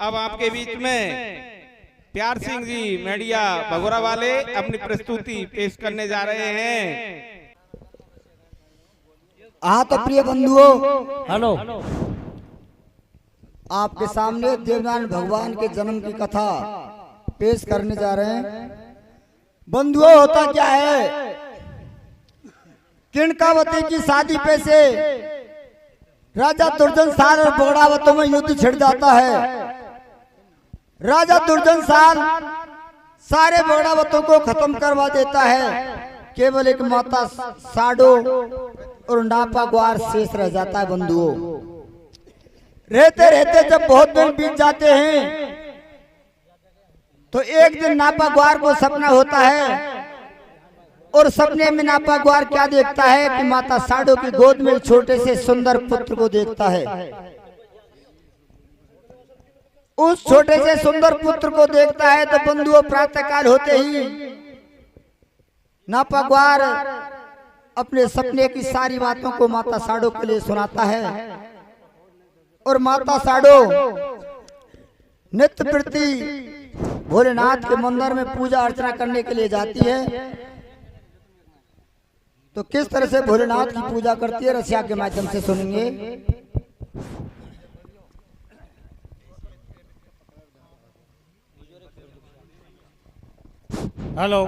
अब आपके बीच में प्यार सिंह जी मीडिया भगोरा वाले अपनी प्रस्तुति पेश करने जा रहे हैं। हाँ तो प्रिय बंधुओं, हेलो, आपके सामने देवनारायण भगवान के जन्म की कथा पेश करने जा रहे हैं। बंधुओं, होता क्या है, किणकावती की शादी पे से राजा दुर्जनसान और बगड़ावतों में युद्ध छिड़ जाता है। राजा दुर्जनसान सारे बगड़ावतों को खत्म करवा देता है, केवल एक माता साडो और नापा ग्वार शेष रह जाता है। बंधुओं, रहते रहते जब बहुत दिन बीत जाते हैं तो एक दिन नापा ग्वार को सपना होता है और सपने में नापा ग्वार क्या देखता है कि माता साडो की गोद में एक छोटे से सुंदर पुत्र को देखता है। उस छोटे से सुंदर पुत्र को देखता है तो बंधुओं, प्रातः काल होते ही नापा ग्वार अपने सपने की सारी बातों को माता साडो के लिए सुनाता है और माता साडो नित्य प्रति भोलेनाथ के मंदिर में पूजा अर्चना करने के लिए जाती है। तो किस तरह से भोलेनाथ की पूजा करती है, रसिया के माध्यम से सुनेंगे। हेलो,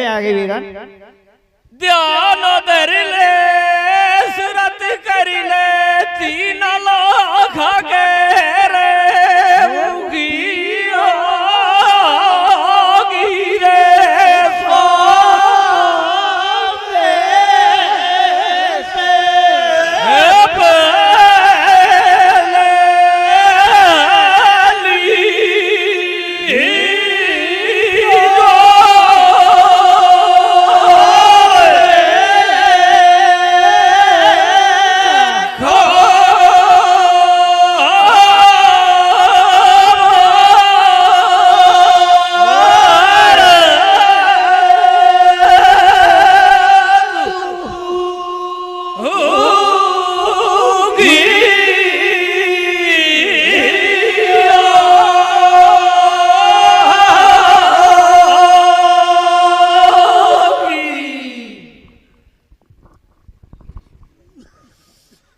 आगे वीरन ध्यान धर ले, सुरत कर ले, 3 लाख के रे मुगिया गिरे सामने से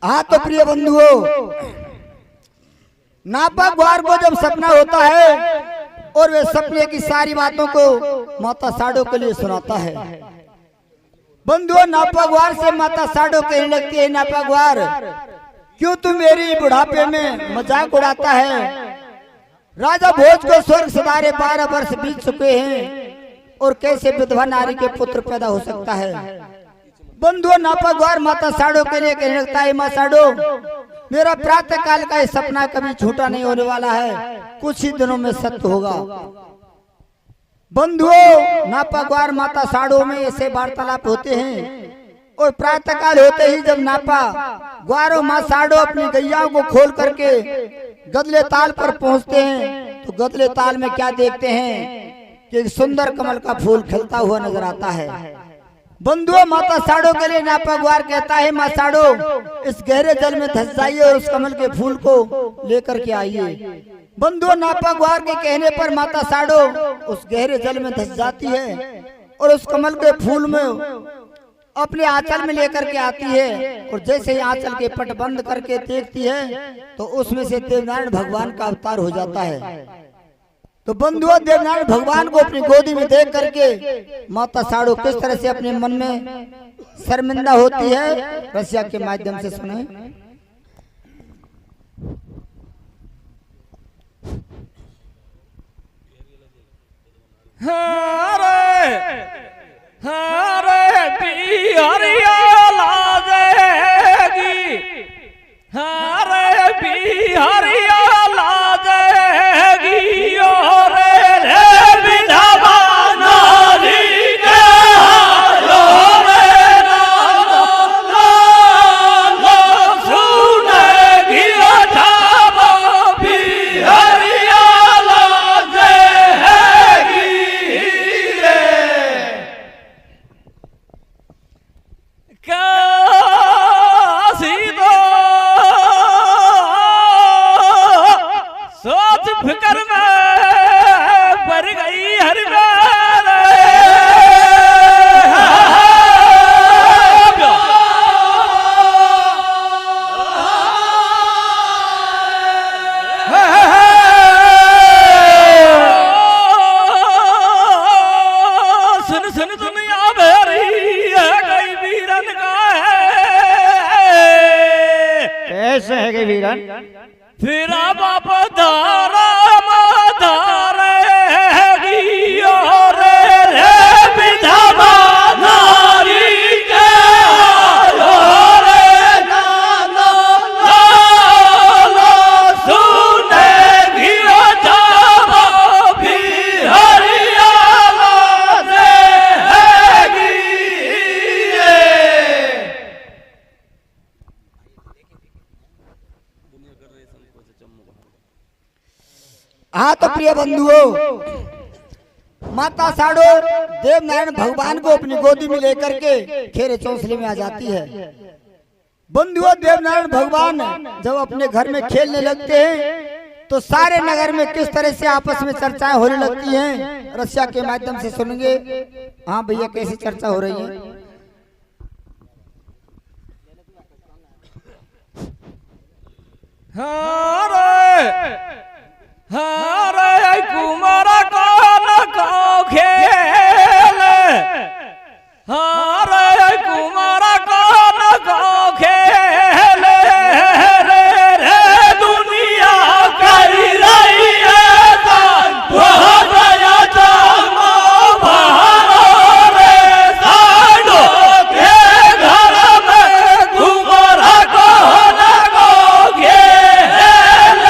हाँ तो प्रिय बंधुओं, नापा ग्वार को जब सपना होता है और वे सपने की सारी बातों को माता साडो के लिए सुनाता है। बंधुओं, नापा ग्वार से माता साडो कहने लगती है, नापा ग्वार क्यों तू मेरी बुढ़ापे में मजाक उड़ाता है। राजा भोज को स्वर्ग सदारे 12 वर्ष बीत चुके हैं, और कैसे विधवा नारी के पुत्र पैदा हो सकता है। बंधुओं, नापा ग्वार माता साड़ो के लिए कहने लगता है, माँ साड़ो, मेरा प्रातः काल का सपना कभी झूठा नहीं होने वाला है, कुछ ही दिनों में सत्य होगा। बंधुओं, नापा ग्वार माता साड़ो में ऐसे वार्तालाप होते हैं और प्रातः काल होते ही जब नापा ग्वारो माँ साड़ो अपनी गैयाओं को खोल करके गदले ताल पर पहुंचते हैं तो गदले ताल में क्या देखते हैं कि एक सुंदर कमल का फूल खिलता हुआ नजर आता है। बंधुओं, माता साड़ो के लिए नापा ग्वार कहता है, माँ साड़ो, इस गहरे जल में धंस जाइए और उस कमल के फूल को लेकर के आइए। बंधुओं, नापा ग्वार के कहने पर माता साड़ो उस गहरे जल में धंस जाती है और उस कमल के फूल में अपने आंचल में लेकर के आती है और जैसे ही आंचल के पट बंद करके देखती है तो उसमें से देवनारायण भगवान का अवतार हो जाता है। तो बंधुओं, देवनारायण भगवान को अपनी गोदी में देख करके माता साड़ो किस तरह से अपने मन में शर्मिंदा होती है, रसिया के माध्यम से सुने। हरे बिहारिया लाजेगी, हरे बिहारिया लाजेगी, और रे विधवा नारी के रे नाम सुनेगी, अठावा बिहारिया लाजेगी रे। काशी दो सोच फिकर में पड़ गई हर सुन सुन दुनिया भरी है गई वीरन का है। कैसे है कि वीरन? फिर बाप धारा धारेगी, और रे विधवा नारी के रे नाम सुनेगी, अठावा बिहारिया लाजेगी रे। हाँ तो प्रिय बंधुओं, माता साड़ो देवनारायण भगवान को अपनी गोदी में लेकर के खेरे चौंसले में आ जाती है। बंधुओं, देवनारायण भगवान जब अपने घर में खेलने लगते हैं तो सारे नगर में किस तरह से आपस में चर्चाएं होने लगती हैं, रसिया के माध्यम से सुनेंगे। हाँ भैया, कैसी चर्चा हो रही है? हरे कुमारा कौन को खेल, हरे कुमारा कौन को खेल, रे रे दुनिया कर रही है बहुत गया जामो बहारो रे साड़ो के घर में कुमारा कौन को खेल।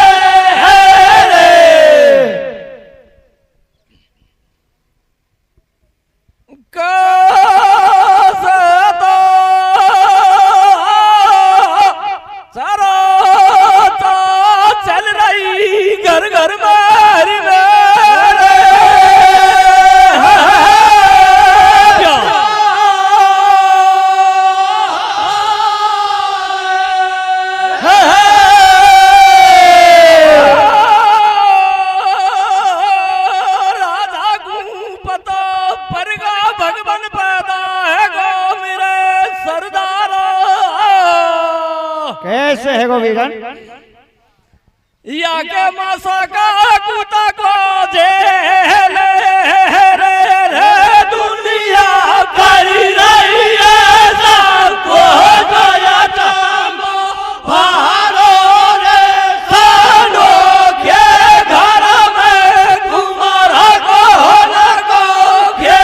चल रही घर घर मारी राजा को पता परगा भगवान पैदा है गो मेरे सरदार। कैसे है गो वीरन? या के मासा का कुता को जेल रे रे दुनिया कर रही है सबको गया जामो बहारो रे सानो के घर में कुमारा को न को के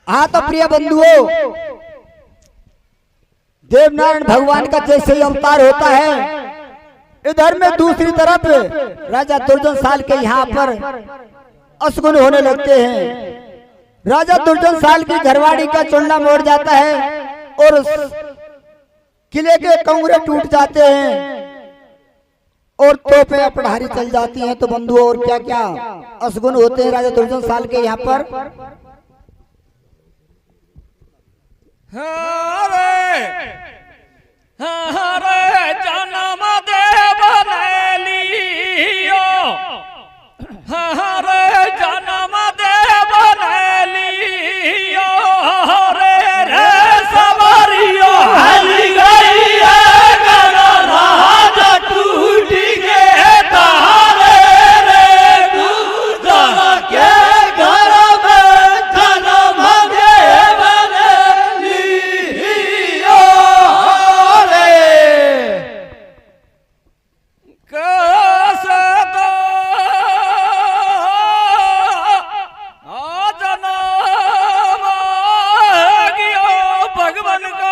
हाँ तो प्रिय बंधुओं, देवनारायण भगवान का जैसे ही अवतार होता है, इधर में दूसरी तरफ राजा दुर्जन साल के यहाँ पर अशगुन होने लगते हैं। राजा दुर्जन साल की घरवाड़ी का चुन्ना मोड़ जाता है और किले के कंगरे टूट जाते हैं और तोपें अपढ़ारी चल जाती हैं। तो बंधुओं और क्या क्या अशगुन होते हैं राजा दुर्जन साल के यहाँ पर। हरे जन्म देव ने लियो, हरे जन्म देव ने लियो, हरे रे सबरियो हली गई है घर राज टूट गए तारे रे गुजर के घर में जन्म देव ने लियो रे कैसे तो जन्म गयो भगवान का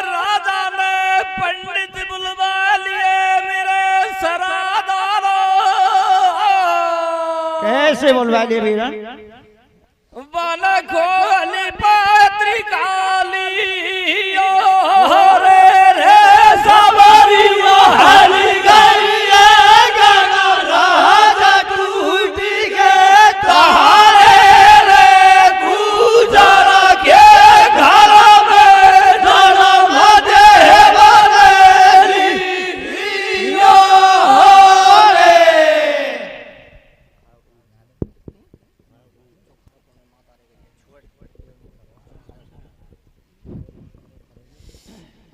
राजा ने पंडित बुलवा लिए मेरे सरादारो, कैसे बुलवा लिए वीरन? वाला खोली पत्रिका लियो, रे रे सबरियो हली गई है घर राज टूट गए तारे रे गुजर के घर में जन्म देव ने लियो रे।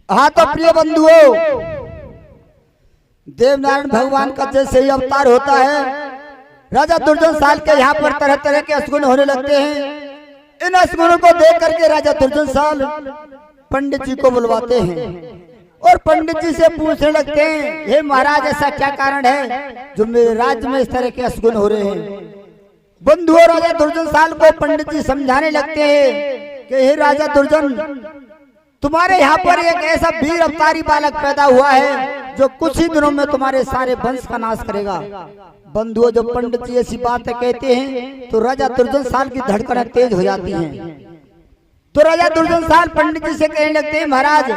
हाँ तो प्रिय बंधुओं, देवनारायण भगवान का जैसे ही अवतार होता है, राजा दुर्जन साल के यहाँ पर तरह तरह के अशगुन होने लगते हैं। इन अशगुनों को देख करके राजा दुर्जन साल पंडित जी को बुलवाते हैं और पंडित जी से पूछने लगते हैं, हे महाराज ऐसा क्या कारण है जो मेरे राज्य में इस तरह के अशगुन हो रहे हैं। बंधुओं, राजा दुर्जन साल को पंडित जी समझाने लगते हैं कि हे राजा दुर्जन, तुम्हारे यहाँ पर एक ऐसा वीर अवतारी बालक पैदा हुआ है जो कुछ ही दिनों में तुम्हारे सारे वंश का नाश करेगा। बंधुओं, जब पंडित जी ऐसी बात कहते हैं तो राजा दुर्जन साल की धड़कनें तेज हो जाती हैं। तो राजा दुर्जन साल पंडित जी से कहने लगते हैं, महाराज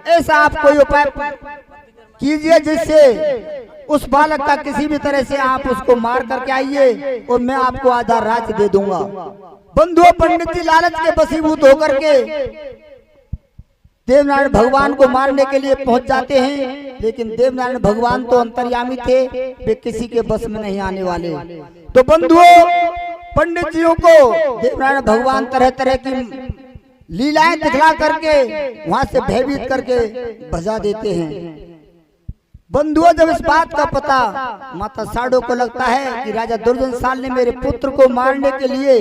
ऐसा आप कोई उपाय कीजिए जिससे उस बालक का किसी भी तरह से आप उसको मार करके आइए और मैं आपको आधा राज्य दे दूंगा। बंधुओं, पंडित जी लालच के वशीभूत होकर के देवनारायण भगवान को मारने के लिए पहुंच जाते हैं, लेकिन देवनारायण भगवान तो अंतर्यामी थे, वे किसी के बस में नहीं आने वाले। तो बंधुओं, पंडित जियों को देवनारायण भगवान तरह तरह की लीलाएं दिखला करके वहां से भयभीत करके भजा देते हैं। बंधुओं, जब इस बात का पता माता साडो को लगता है कि राजा दुर्जन साल ने मेरे पुत्र को मारने के लिए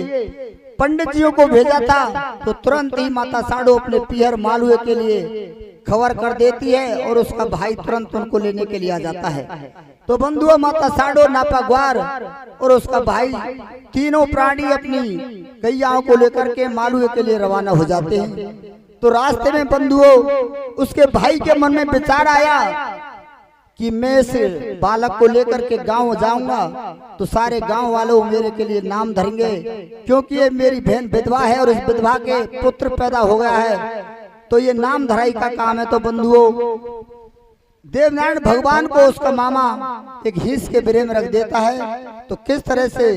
पंडित जियों को भेजा था, तो तुरंत ही माता साडो अपने पियर मालुए के लिए खबर कर देती है और उसका भाई तुरंत उनको लेने के लिए आ जाता है। तो बंधुओं, माता साडो, नापा ग्वार और उसका भाई तीनों प्राणी अपनी गैयाओं को लेकर के मालुए के लिए रवाना हो जाते हैं। तो रास्ते में बंधुओं, उसके भाई के मन में विचार आया कि मैं इस बालक को लेकर के गांव जाऊंगा तो सारे गांव वालों मेरे के लिए नाम धरेंगे, क्योंकि ये मेरी बहन विधवा है और इस विधवा के पुत्र पैदा हो गया है, तो ये नाम धराई का काम है। तो बंधुओं, देवनारायण भगवान को उसका मामा एक हिंस के बिरे में रख देता है। तो किस तरह से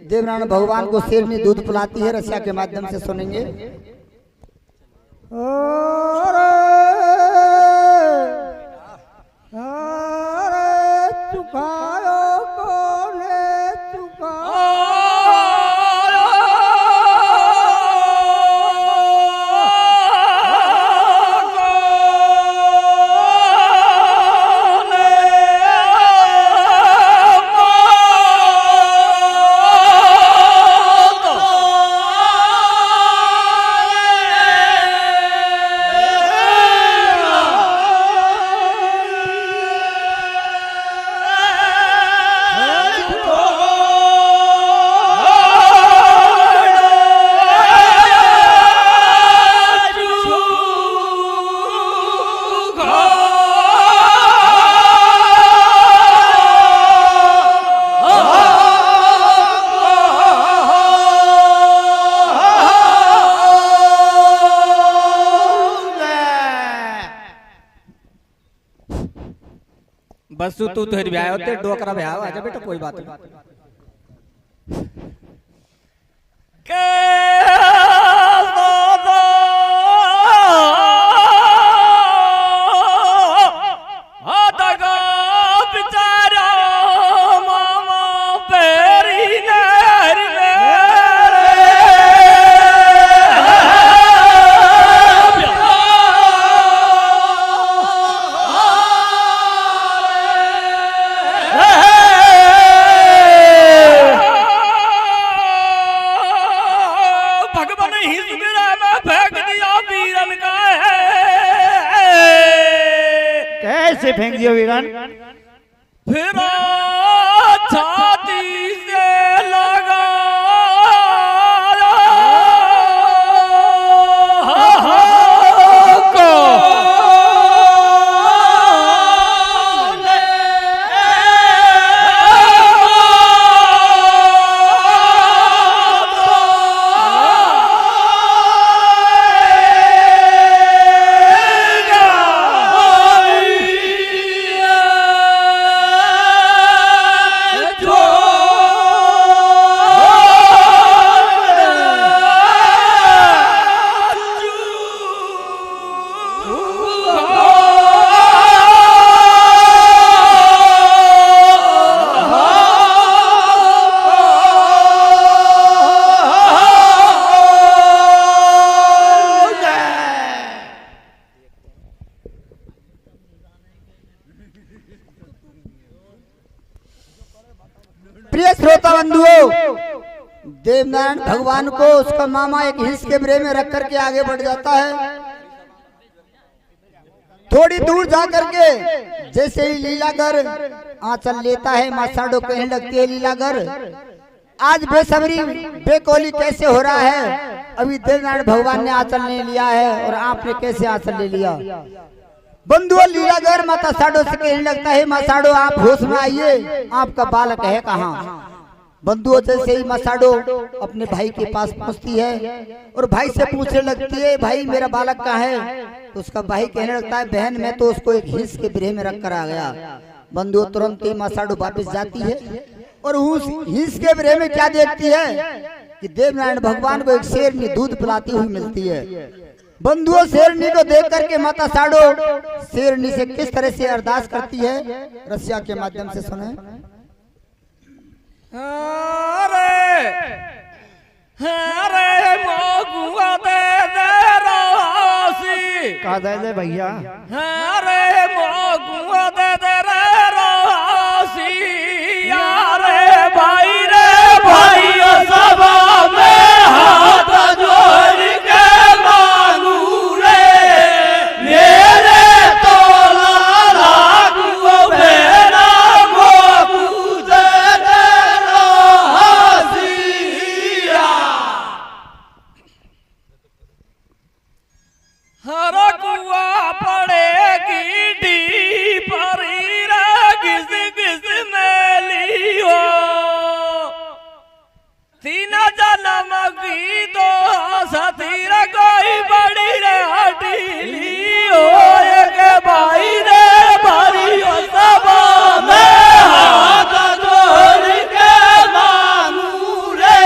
देवनारायण भगवान को शेरनी दूध पिलाती है, रसिया के माध्यम से सुनेंगे। चुकायो कोने चुकायो बस तू तो ब्याह होते डोकरा ब्याह आजा बेटा कोई बात नहीं के कैसे फेंक दिया वीरन? फिर छाती से लगा प्रिय श्रोता बंधुओं, देवनारायण भगवान को उसका मामा एक हिंस के ब्रे में रख करके आगे बढ़ जाता है। थोड़ी दूर जा करके जैसे ही लीलागर आंचल लेता है, मासाडो कहने लगती है लीलागर आज बेसब्री बेकौली कैसे हो रहा है? अभी देवनारायण भगवान ने आंचल ले लिया है और आपने कैसे आंचल ले लिया? बंधुओं लीलागर माता साडो से कहने लगता है मासाडो आप होश में आइए, आपका बालक है कहाँ? बंधुओं जैसे ही मासाडो अपने भाई के पास पहुंचती है और भाई से पूछने लगती है भाई मेरा बालक कहाँ है? तो उसका भाई कहने लगता है बहन मैं तो उसको एक हिंस के ब्रे में रख कर आ गया। बंधुओं तुरंत ही मासाडो वापस जाती है और उस हिंस के ब्रे में क्या देखती है कि देवनारायण भगवान को एक शेरनी दूध पिलाती हुई मिलती है। बंधुओं शेरनी को देख करके माता साडो शेरनी से किस तरह से अरदास करती है रसिया के माध्यम से सुने। अरे मोगुआ दे रासी कहा दे भैया? अरे मोगुआ दे रासी यारे भाई रे भाई सभा में हाथ जोड़ के मांगू रे मेरे तो लागू मेरा मोगू दे हर कुआ पड़ेगी डी परी रा किस किस मेली हो तीन जन्म की दो सतीर कोई बड़ी रे हटीली हो एक भाई रे भाई सब में हाथ जोड़ के मांगू रे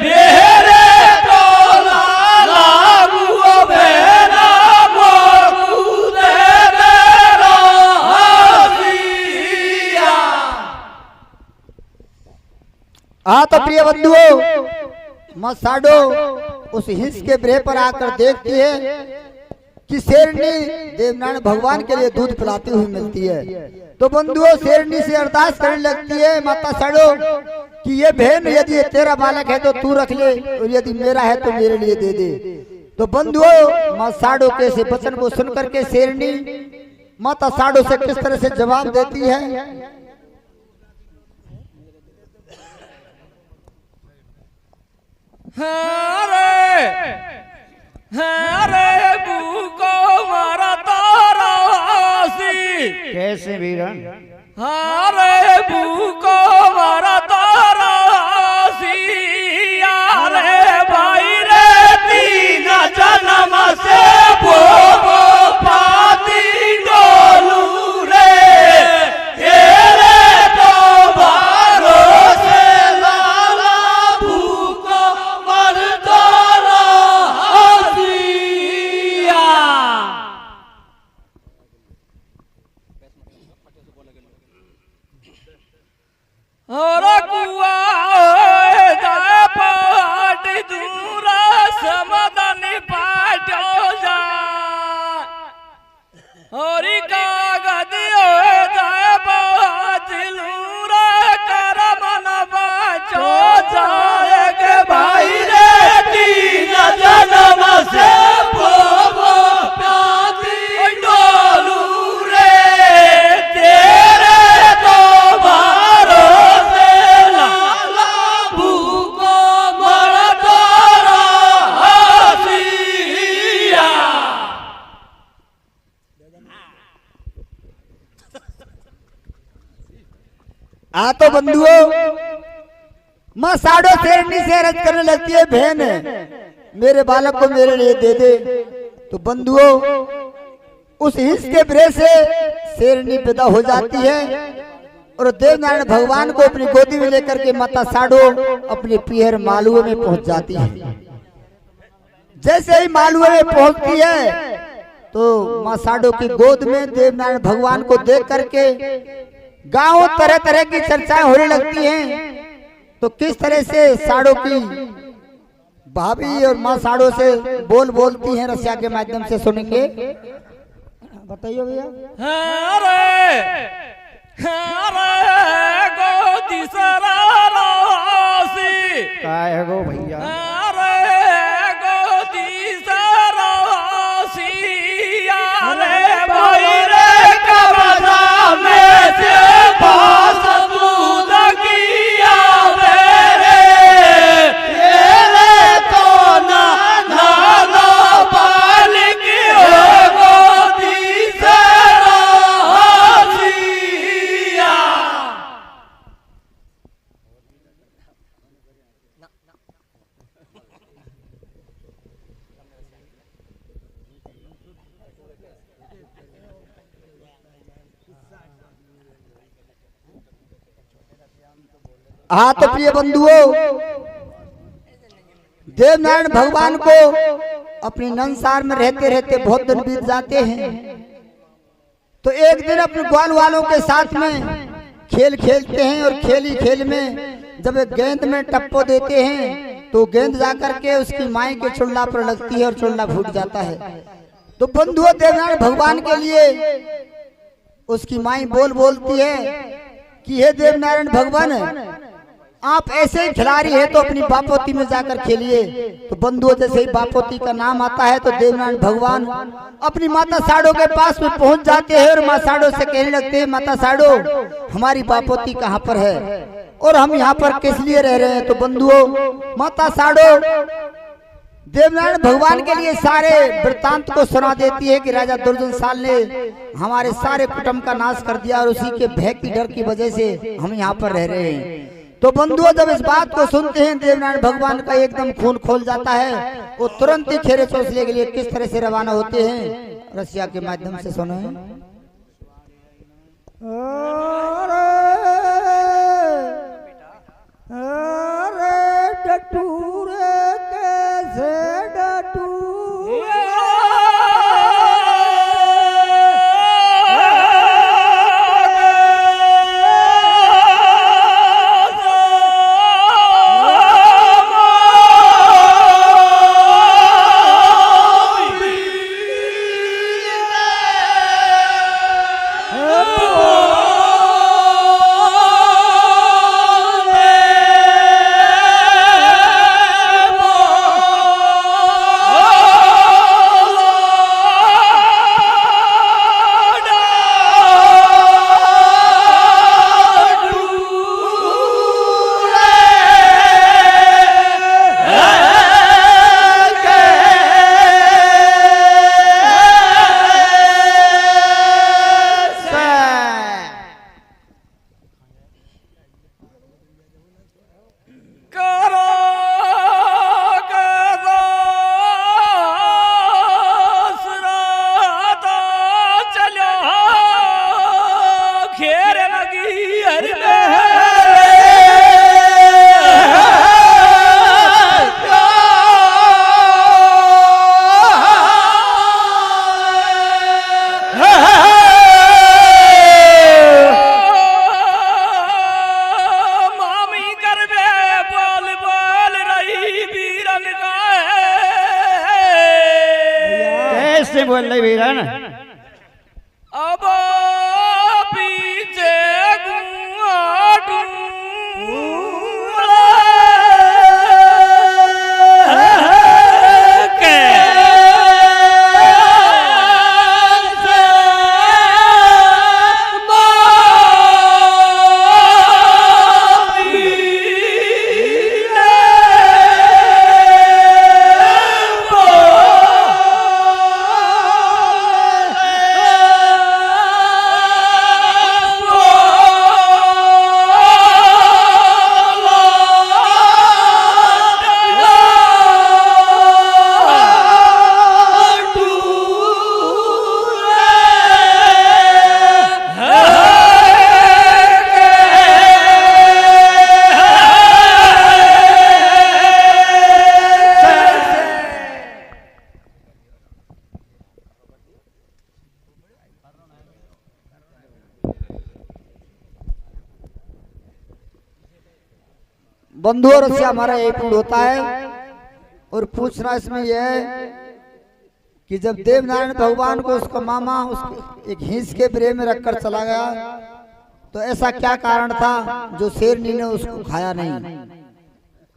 मेरे टोला लागू मेरा मोगू दे रासिया। हाँ तो प्रिय बंधुओं मासाडो उस हिंस के ब्रे पर आकर देखती है कि शेरनी देवनारायण भगवान के लिए दूध पिलाती हुई मिलती है। तो बंधुओं शेरनी से अरदास करने लगती है माता साडो कि ये बहन यदि तेरा बालक है तो तू रख ले और यदि मेरा है तो मेरे लिए दे दे। तो बंधुओं माता साडो के इस वचन को सुन करके शेरनी माता साडो से किस तरह से जवाब देती है। हरे भूको मारा तारासी कैसे वीरन? हरे भूको मारा तारासी यारे भाई रे तीन जन्म से भोगो पाती डोलू रे और कुआ जाए पाट दूरा समदनी पाटो जा और कागज जाए पाट लूरा कर मन बाचो जाए के भाई रे तीन जन्म से बोबो प्यासी डोलू रे तेरे तो भरोसे लाला भूको मर तोरा हसिया। हाँ तो बंधुओं, माँ साड़ो शेरनी से रज करने लगती है, बहन मेरे बालक को मेरे लिए दे दे। तो बंधुओं, उस हिंस के ब्रे से शेरनी पैदा हो जाती है और देवनारायण भगवान को अपनी गोदी में लेकर के माता साड़ो अपने पियर मालुए में पहुंच जाती है। जैसे ही मालुए में पहुंचती है तो माँ साड़ो की गोद में देवनारायण भगवान को देख करके गांव तरह तरह की चर्चाएं होने लगती हैं। तो किस तरह से साड़ो की भाभी और माँ साड़ो से बोलती हैं, रसिया के माध्यम से सुनेंगे। बताइए भैया। अरे गोदी सरासी काय है गो भैया? अरे गोदी सरासी अरे भाई रे कबजा में से पास दूध किया मेरे तेरे तो ना ना पाल की गोदी सरासी। हाँ तो प्रिय बंधुओं, देवनारायण भगवान को अपनी नंसार में रहते रहते बहुत दिन बीत जाते हैं। तो एक दिन अपने ग्वाल वालों के साथ में खेल खेलते हैं और खेली खेल में जब एक गेंद में टप्पो देते हैं तो गेंद जाकर के उसकी माई के चुल्ला पर लगती है और चुल्ला फूट जाता है। तो बंधुओं, देवनारायण भगवान के लिए उसकी माई बोलती है कि हे देवनारायण भगवान, आप ऐसे ही खिलाड़ी है तो अपनी बापोती में जाकर खेलिए। तो बंधुओं, जैसे ही बापोती का नाम आता है तो देवनारायण भगवान अपनी माता साड़ो के पास में पहुंच जाते हैं और माँ साड़ो से कहने लगते हैं, माता साड़ो, हमारी बापोती कहाँ पर है और हम यहाँ पर किस लिए रह रहे हैं। तो बंधुओं, माता साड़ो देवनारायण भगवान के लिए सारे वृत्तांत को सुना देती है कि राजा दुर्जनसाल ने हमारे सारे कुटुंब का नाश कर दिया और उसी के भय की डर की वजह से हम यहाँ पर रह रहे हैं। तो बंधुओं, जब इस बात को सुनते हैं देवनारायण भगवान का एकदम खून खोल जाता है। वो तुरंत ही खेरे चौसले के लिए किस तरह से रवाना होते हैं, रसिया के माध्यम से सुनो। अरे डटूरे कैसे वीरन। अब पीछे बंधुओं से हमारा यही पूर्ण होता है। और पूछना इसमें यह है कि जब देवनारायण भगवान को उसका मामा उसको एक हिंस के प्रेम में रखकर चला गया, तो ऐसा क्या कारण था जो शेरनी ने उसको खाया नहीं।